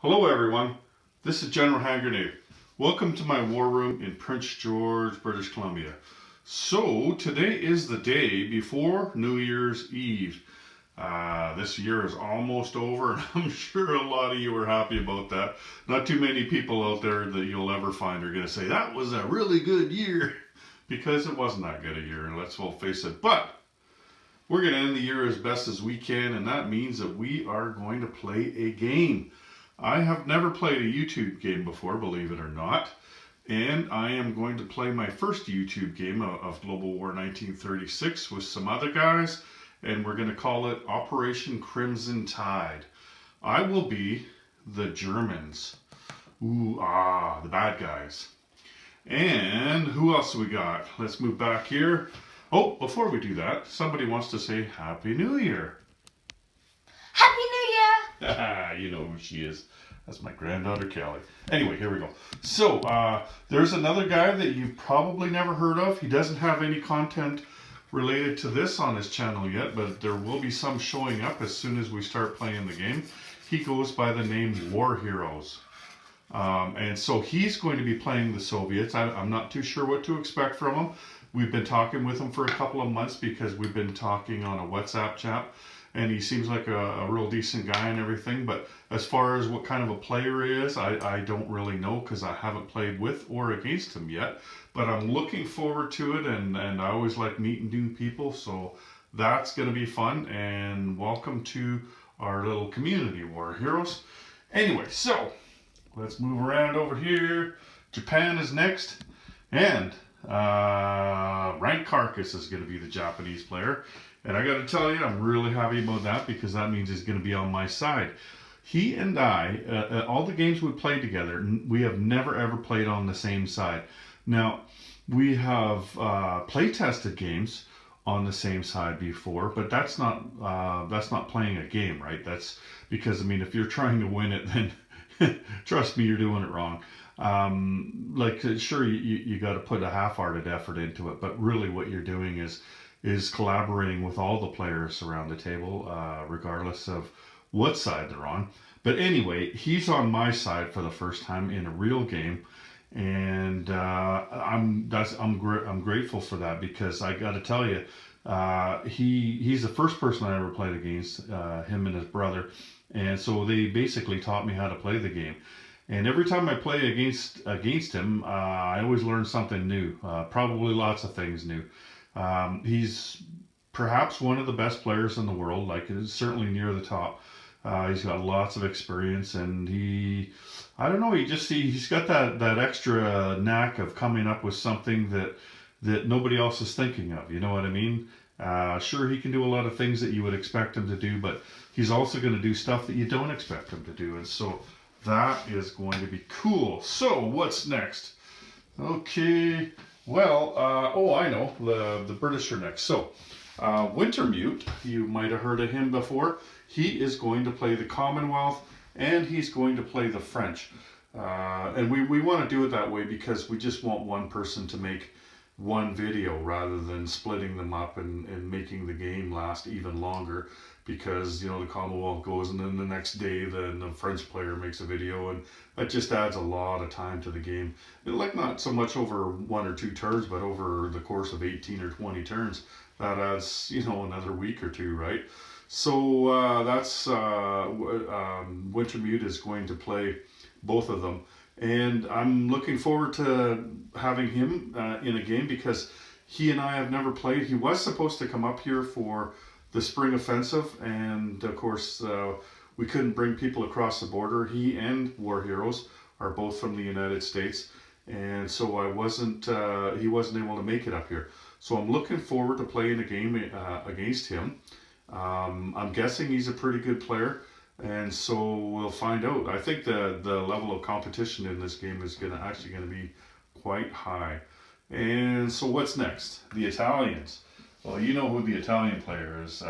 Hello everyone, this is General Hand Grenade. Welcome to my war room in Prince George, British Columbia. So today is the day before New Year's Eve. This year is almost over and I'm sure a lot of you are happy about that. Not too many people out there that you'll ever find are going to say that was a really good year, because it wasn't that good a year, let's all face it. But we're going to end the year as best as we can, and that means that we are going to play a game. I have never played a YouTube game before, believe it or not, and I am going to play my first YouTube game of Global War 1936 with some other guys, and we're going to call it Operation Crimson Tide. I will be the Germans. The bad guys. And who else we got? Let's move back here. Oh, before we do that, somebody wants to say Happy New Year. Happy New Year! You know who she is. That's my granddaughter, Kelly. Anyway, here we go. So, there's another guy that you've probably never heard of. He doesn't have any content related to this on his channel yet, but there will be some showing up as soon as we start playing the game. He goes by the name War Heroes. And so he's going to be playing the Soviets. I'm not too sure what to expect from him. We've been talking with him for a couple of months because we've been talking on a WhatsApp chat, and he seems like a real decent guy and everything. But as far as what kind of a player he is, I don't really know because I haven't played with or against him yet. But I'm looking forward to it, and I always like meeting new people, so that's going to be fun. And welcome to our little community, War Heroes. Anyway, so let's move around over here. Japan is next, and Rank Carcass is going to be the Japanese player. And I got to tell you, I'm really happy about that because that means he's going to be on my side. He and I, all the games we played together, we have never ever played on the same side. Now, we have play tested games on the same side before, but that's not playing a game, right? That's because, I mean, if you're trying to win it, then trust me, you're doing it wrong. Sure, you got to put a half-hearted effort into it, but really what you're doing is collaborating with all the players around the table, regardless of what side they're on. But anyway, he's on my side for the first time in a real game, and I'm grateful for that because I got to tell you, he's the first person I ever played against, him and his brother, and so they basically taught me how to play the game. And every time I play against him, I always learn something new. Probably lots of things new. He's perhaps one of the best players in the world. Like, certainly near the top. He's got lots of experience, and he's got that extra knack of coming up with something that nobody else is thinking of. You know what I mean? Sure, he can do a lot of things that you would expect him to do, but he's also going to do stuff that you don't expect him to do, and so that is going to be cool. So, what's next? Okay, well, I know, the British are next. So, Wintermute, you might have heard of him before. He is going to play the Commonwealth, and he's going to play the French. And we want to do it that way because we just want one person to make one video rather than splitting them up and making the game last even longer, because the Commonwealth goes and then the next day the French player makes a video, and that just adds a lot of time to the game. Like, not so much over 1 or 2 turns, but over the course of 18 or 20 turns, that adds another week or two, right? So that's Wintermute is going to play both of them. And I'm looking forward to having him in a game because he and I have never played. He was supposed to come up here for the spring offensive, and of course we couldn't bring people across the border. He and War Heroes are both from the United States, and so he wasn't able to make it up here. So I'm looking forward to playing a game against him. I'm guessing he's a pretty good player, and so we'll find out. I think the level of competition in this game is actually going to be quite high. And so what's next? The Italians. Well, you know who the Italian player is.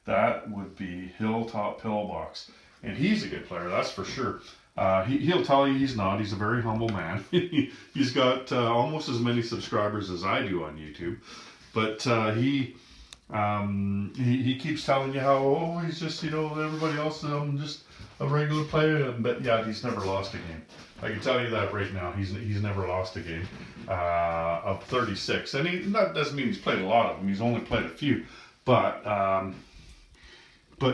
That would be Hilltop Pillbox. And he's a good player, that's for sure. He'll tell you he's not. He's a very humble man. He's got almost as many subscribers as I do on YouTube. But he keeps telling you how, he's just, everybody else, a regular player, but yeah, he's never lost a game. I can tell you that right now. He's never lost a game of 36, and that doesn't mean he's played a lot of them. He's only played a few, but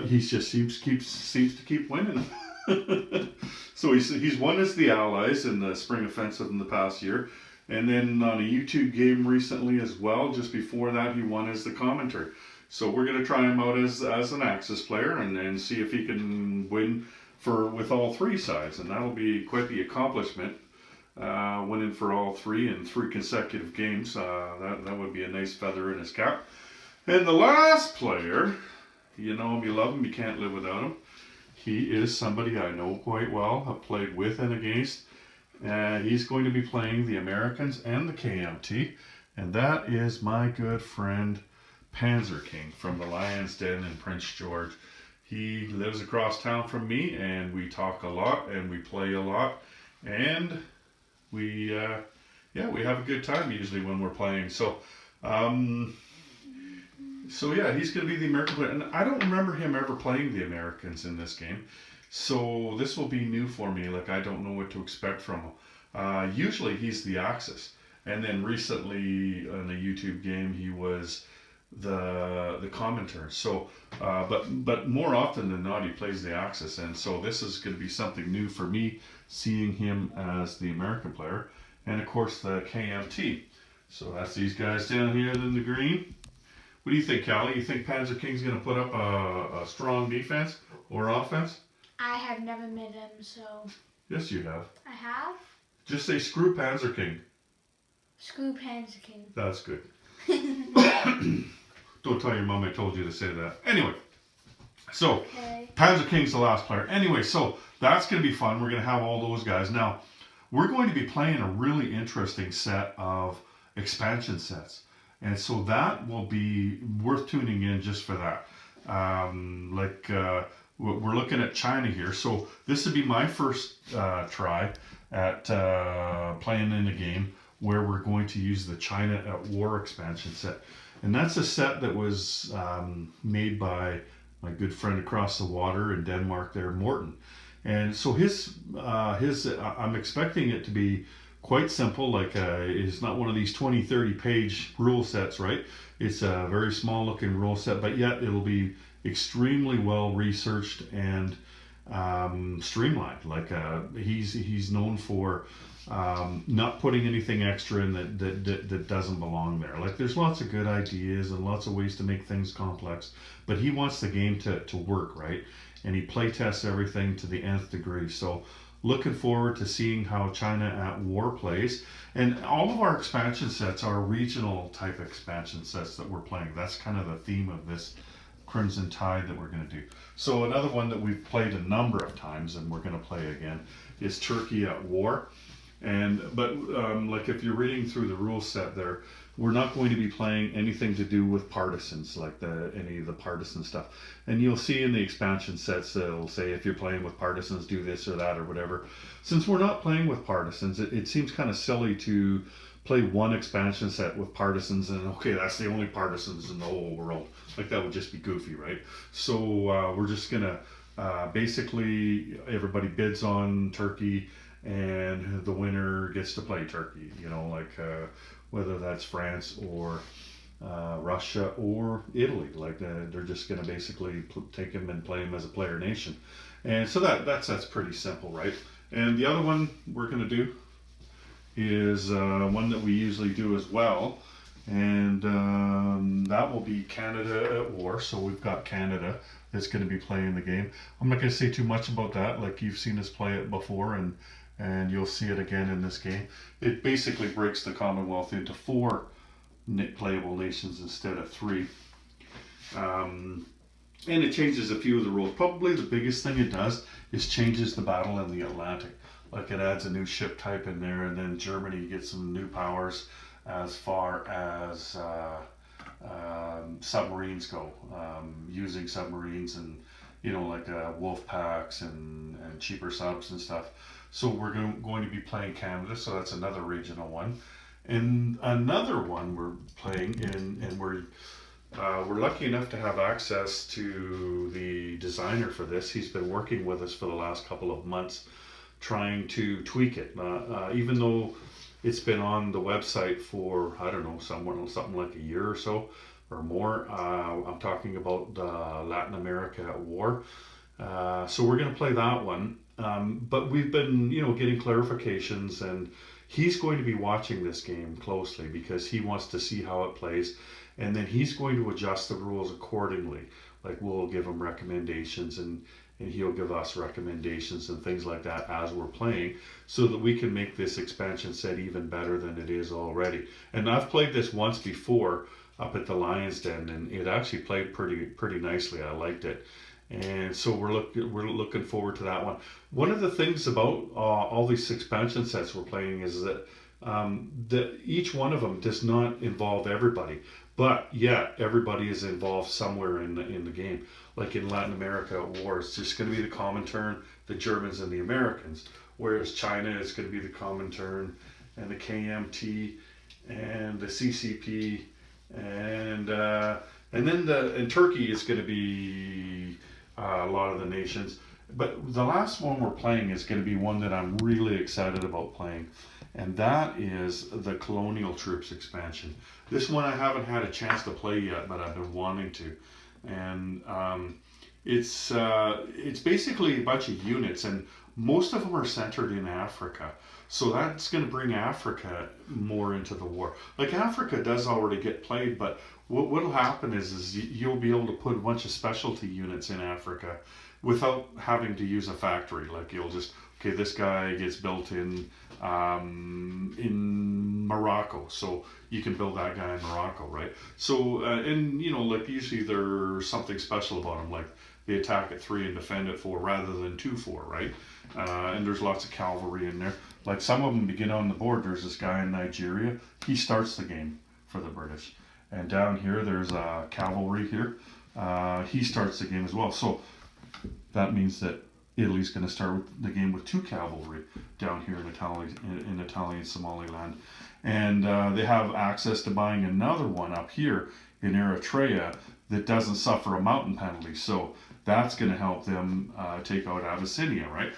he just seems to keep winning. So he's won as the Allies in the Spring Offensive in the past year, and then on a YouTube game recently as well. Just before that, he won as the commentary. So we're going to try him out as an Axis player and then see if he can win with all three sides, and that'll be quite the accomplishment. Winning for all three in 3 consecutive games, that would be a nice feather in his cap. And the last player, you know him, you love him, you can't live without him. He is somebody I know quite well, have played with and against. He's going to be playing the Americans and the KMT, and that is my good friend Panzer King from the Lion's Den in Prince George. He lives across town from me, and we talk a lot and we play a lot, and we have a good time usually when we're playing. So yeah, he's going to be the American player, and I don't remember him ever playing the Americans in this game, so this will be new for me. Like, I don't know what to expect from him. Usually he's the Axis, and then recently in a YouTube game he was the commentator. So but more often than not he plays the Axis, and so this is going to be something new for me, seeing him as the American player, and of course the KMT. So that's these guys down here in the green. What do you think, Callie? You think Panzer King's going to put up a strong defense or offense? I have never met him, so... Yes, you have. I have? Just say, screw Panzer King. Screw Panzer King. That's good. Don't tell your mom I told you to say that. Anyway, so Okay. Panzer King's the last player. Anyway, so that's going to be fun. We're going to have all those guys. Now, we're going to be playing a really interesting set of expansion sets. And so that will be worth tuning in just for that. We're looking at China here. So this would be my first try at playing in a game where we're going to use the China at War expansion set. And that's a set that was made by my good friend across the water in Denmark there, Morten. And so his I'm expecting it to be quite simple. Like it's not one of these 20-30 page rule sets, right? It's a very small looking rule set, but yet it'll be extremely well researched and streamlined. Like he's known for not putting anything extra in that doesn't belong there. Like, there's lots of good ideas and lots of ways to make things complex, but he wants the game to work, right? And he play tests everything to the nth degree. So looking forward to seeing how China at War plays. And all of our expansion sets are regional type expansion sets that we're playing. That's kind of the theme of this Crimson Tide that we're going to do. So another one that we've played a number of times and we're going to play again is Turkey at War. But like, if you're reading through the rule set there, we're not going to be playing anything to do with partisans, like any of the partisan stuff. And you'll see in the expansion sets it'll say if you're playing with partisans, do this or that or whatever. Since we're not playing with partisans, it seems kind of silly to play one expansion set with partisans and okay, that's the only partisans in the whole world. Like, that would just be goofy, right? So we're just gonna basically, everybody bids on Turkey, and the winner gets to play Turkey, like whether that's France or Russia or Italy. Like, they're just going to basically take him and play him as a player nation. And so that's pretty simple, right? And the other one we're going to do is one that we usually do as well, and that will be Canada at War. So we've got Canada that's going to be playing the game. I'm not going to say too much about that. Like, you've seen us play it before, and you'll see it again in this game. It basically breaks the Commonwealth into 4 playable nations instead of 3. And it changes a few of the rules. Probably the biggest thing it does is changes the battle in the Atlantic. Like, it adds a new ship type in there, and then Germany gets some new powers as far as submarines go. Using submarines and, like wolf packs and cheaper subs and stuff. So we're going to be playing Canada, so that's another regional one. And another one we're playing, and we're we're lucky enough to have access to the designer for this. He's been working with us for the last couple of months trying to tweak it. Even though it's been on the website for, I don't know, something like a year or so or more. I'm talking about Latin America at War. So we're going to play that one. But we've been, getting clarifications, and he's going to be watching this game closely because he wants to see how it plays, and then he's going to adjust the rules accordingly. Like, we'll give him recommendations, and he'll give us recommendations and things like that as we're playing, so that we can make this expansion set even better than it is already. And I've played this once before up at the Lion's Den, and it actually played pretty nicely. I liked it. And so we're looking forward to that one. One of the things about all these expansion sets we're playing is that each one of them does not involve everybody, but yet everybody is involved somewhere in the game. Like in Latin America at War, it's just going to be the Comintern, the Germans, and the Americans. Whereas China is going to be the Comintern and the KMT and the CCP, and then in Turkey is going to be a lot of the nations. But the last one we're playing is going to be one that I'm really excited about playing, and that is the Colonial Troops expansion. This one I haven't had a chance to play yet, but I've been wanting to. And it's basically a bunch of units, and most of them are centered in Africa. So that's going to bring Africa more into the war. Like, Africa does already get played, but what'll happen is you'll be able to put a bunch of specialty units in Africa without having to use a factory. Like, you'll just, okay, this guy gets built in Morocco, so you can build that guy in Morocco, right? So, and like, usually there's something special about them, like they attack at 3 and defend at 4 rather than 2-4, right? And there's lots of cavalry in there. Like, some of them begin on the board. There's this guy in Nigeria. He starts the game for the British. And down here, there's cavalry here. He starts the game as well. So that means that Italy's going to start the game with 2 cavalry down here in Italian Somaliland. And they have access to buying another one up here in Eritrea that doesn't suffer a mountain penalty. So that's going to help them take out Abyssinia, right?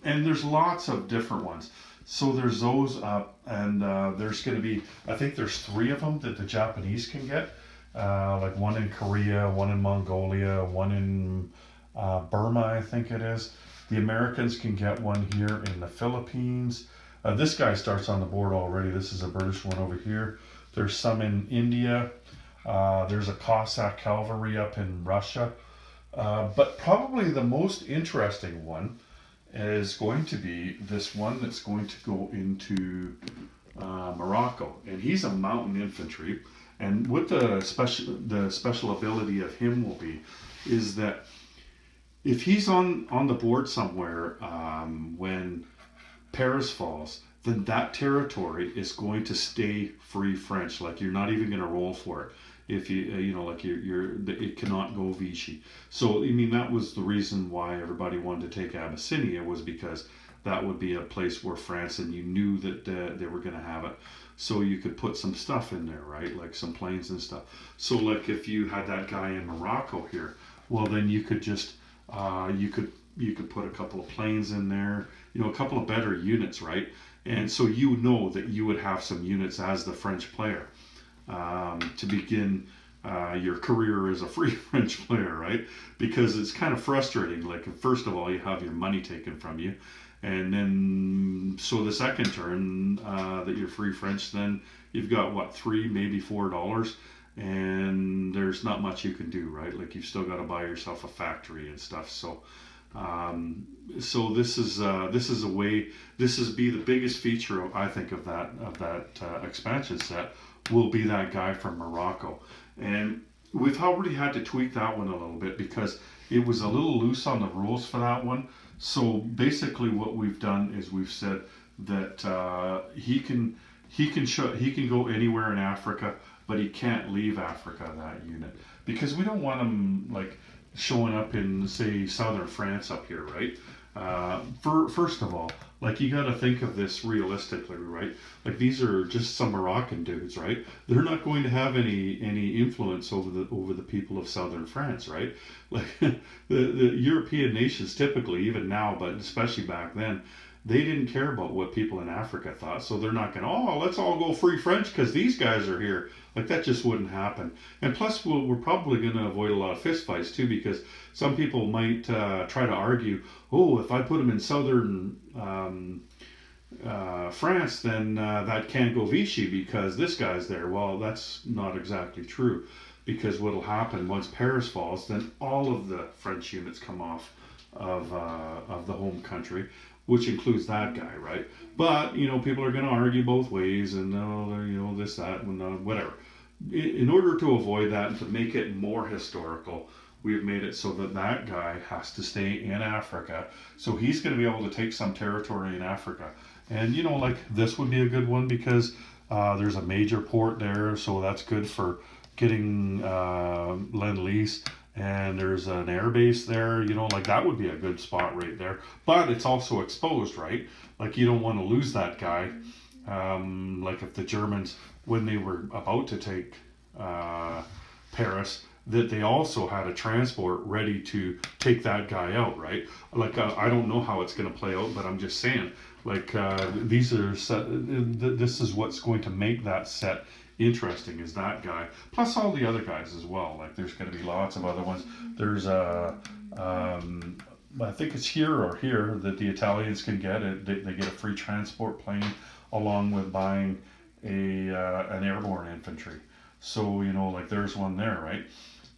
And there's lots of different ones. So there's those up, and there's going to be, I think there's 3 of them that the Japanese can get. Like one in Korea, one in Mongolia, one in Burma, I think it is. The Americans can get one here in the Philippines. This guy starts on the board already. This is a British one over here. There's some in India. There's a Cossack cavalry up in Russia. But probably the most interesting one is going to be this one that's going to go into Morocco. And he's a mountain infantry. And what the special ability of him will be is that if he's on the board somewhere when Paris falls, then that territory is going to stay free French. Like, you're not even going to roll for it. If it cannot go Vichy. So, I mean, that was the reason why everybody wanted to take Abyssinia, was because that would be a place where France, and you knew that they were going to have it. So you could put some stuff in there, right? Like some planes and stuff. So, like, if you had that guy in Morocco here, well, then you could just you could put a couple of planes in there, a couple of better units, right? And so you know that you would have some units as the French player to begin your career as a free French player, right? Because it's kind of frustrating. Like, first of all, you have your money taken from you, and then so the second turn that you're free French, then you've got what, $3, maybe $4, and there's not much you can do, right? Like, you've still got to buy yourself a factory and stuff. So so this is a way. This is be the biggest feature I think of that expansion set will be that guy from Morocco. And we've already had to tweak that one a little bit because it was a little loose on the rules for that one. So basically what we've done is we've said that he can go anywhere in Africa, but he can't leave Africa, that unit, because we don't want him like showing up in, say, southern France up here, right? First of all, Like, you got to think of this realistically, right? Like, these are just some Moroccan dudes, right? They're not going to have any influence over the people of southern France, right? Like, the European nations typically, even now, but especially back then, they didn't care about what people in Africa thought. So they're not going, oh, let's all go free French because these guys are here. Like, that just wouldn't happen. And plus, we're probably going to avoid a lot of fistfights too, because some people might try to argue, oh, if I put them in southern France, then that can't go Vichy because this guy's there. Well, that's not exactly true, because what'll happen once Paris falls, then all of the French units come off of the home country, which includes that guy, right? But, you know, people are going to argue both ways, and you know, this, that, and whatever. In order to avoid that and to make it more historical, we've made it so that that guy has to stay in Africa. So he's going to be able to take some territory in Africa. And, you know, like, this would be a good one because there's a major port there, so that's good for getting Lend-Lease. And there's an air base there, you know, like, that would be a good spot right there. But it's also exposed, right? Like, you don't want to lose that guy. Like, if the Germans, when they were about to take Paris, that they also had a transport ready to take that guy out, right? Like, I don't know how it's going to play out, but I'm just saying, like, these are this is what's going to make that set interesting, is that guy, plus all the other guys as well. Like, there's going to be lots of other ones. There's I think it's here that the Italians can get it. They get a free transport plane along with buying an airborne infantry. So, you know, like, there's one there, right?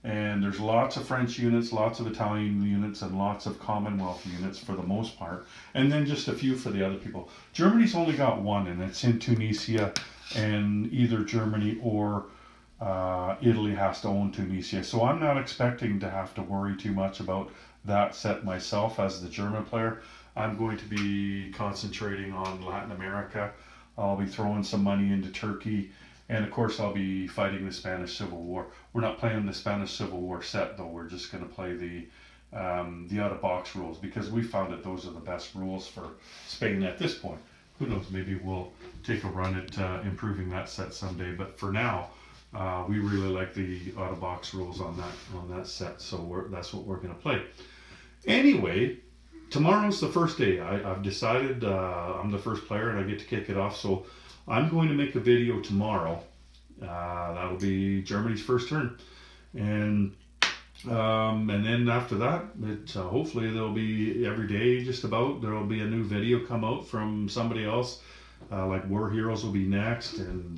And there's lots of French units, lots of Italian units, and lots of Commonwealth units for the most part. And then just a few for the other people. Germany's only got one, and it's in Tunisia, and either Germany or Italy has to own Tunisia. So I'm not expecting to have to worry too much about that set myself as the German player. I'm going to be concentrating on Latin America. I'll be throwing some money into Turkey. And of course, I'll be fighting the Spanish Civil War. We're not playing the Spanish Civil War set, though. We're just going to play the out-of-box rules, because we found that those are the best rules for Spain at this point. Who knows? Maybe we'll take a run at improving that set someday. But for now, we really like the out-of-box rules on that set. So that's what we're going to play. Anyway, tomorrow's the first day. I've decided I'm the first player, and I get to kick it off. So I'm going to make a video tomorrow. That'll be Germany's first turn, and then after that, hopefully there'll be every day just about. There'll be a new video come out from somebody else. Like War Heroes will be next, and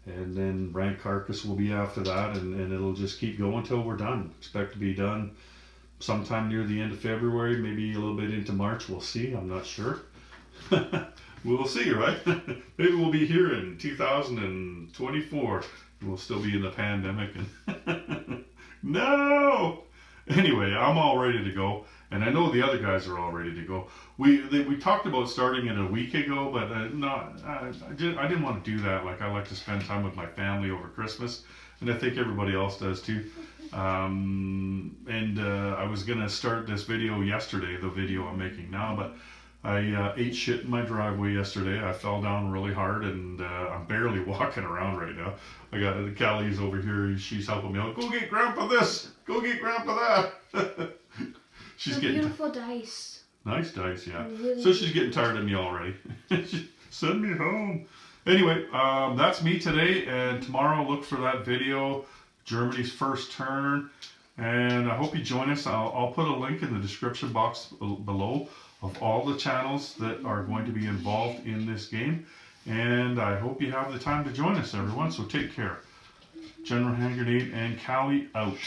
then Rank Carcass will be after that, and it'll just keep going until we're done. Expect to be done sometime near the end of February, maybe a little bit into March. We'll see. I'm not sure. We'll see, right? Maybe we'll be here in 2024. We'll still be in the pandemic. No! Anyway, I'm all ready to go. And I know the other guys are all ready to go. We talked about starting it a week ago, but I didn't want to do that. Like, I like to spend time with my family over Christmas. And I think everybody else does too. I was going to start this video yesterday, the video I'm making now, but I ate shit in my driveway yesterday. I fell down really hard, and I'm barely walking around right now. I got Callie's over here. She's helping me out. Go get Grandpa this. Go get Grandpa that. She's getting beautiful dice. Nice dice, yeah. Really. So she's getting tired of me already. Send me home. Anyway, that's me today, and tomorrow look for that video, Germany's first turn, and I hope you join us. I'll put a link in the description box below of all the channels that are going to be involved in this game, and I hope you have the time to join us, everyone. So take care. General Hand Grenade and Callie out.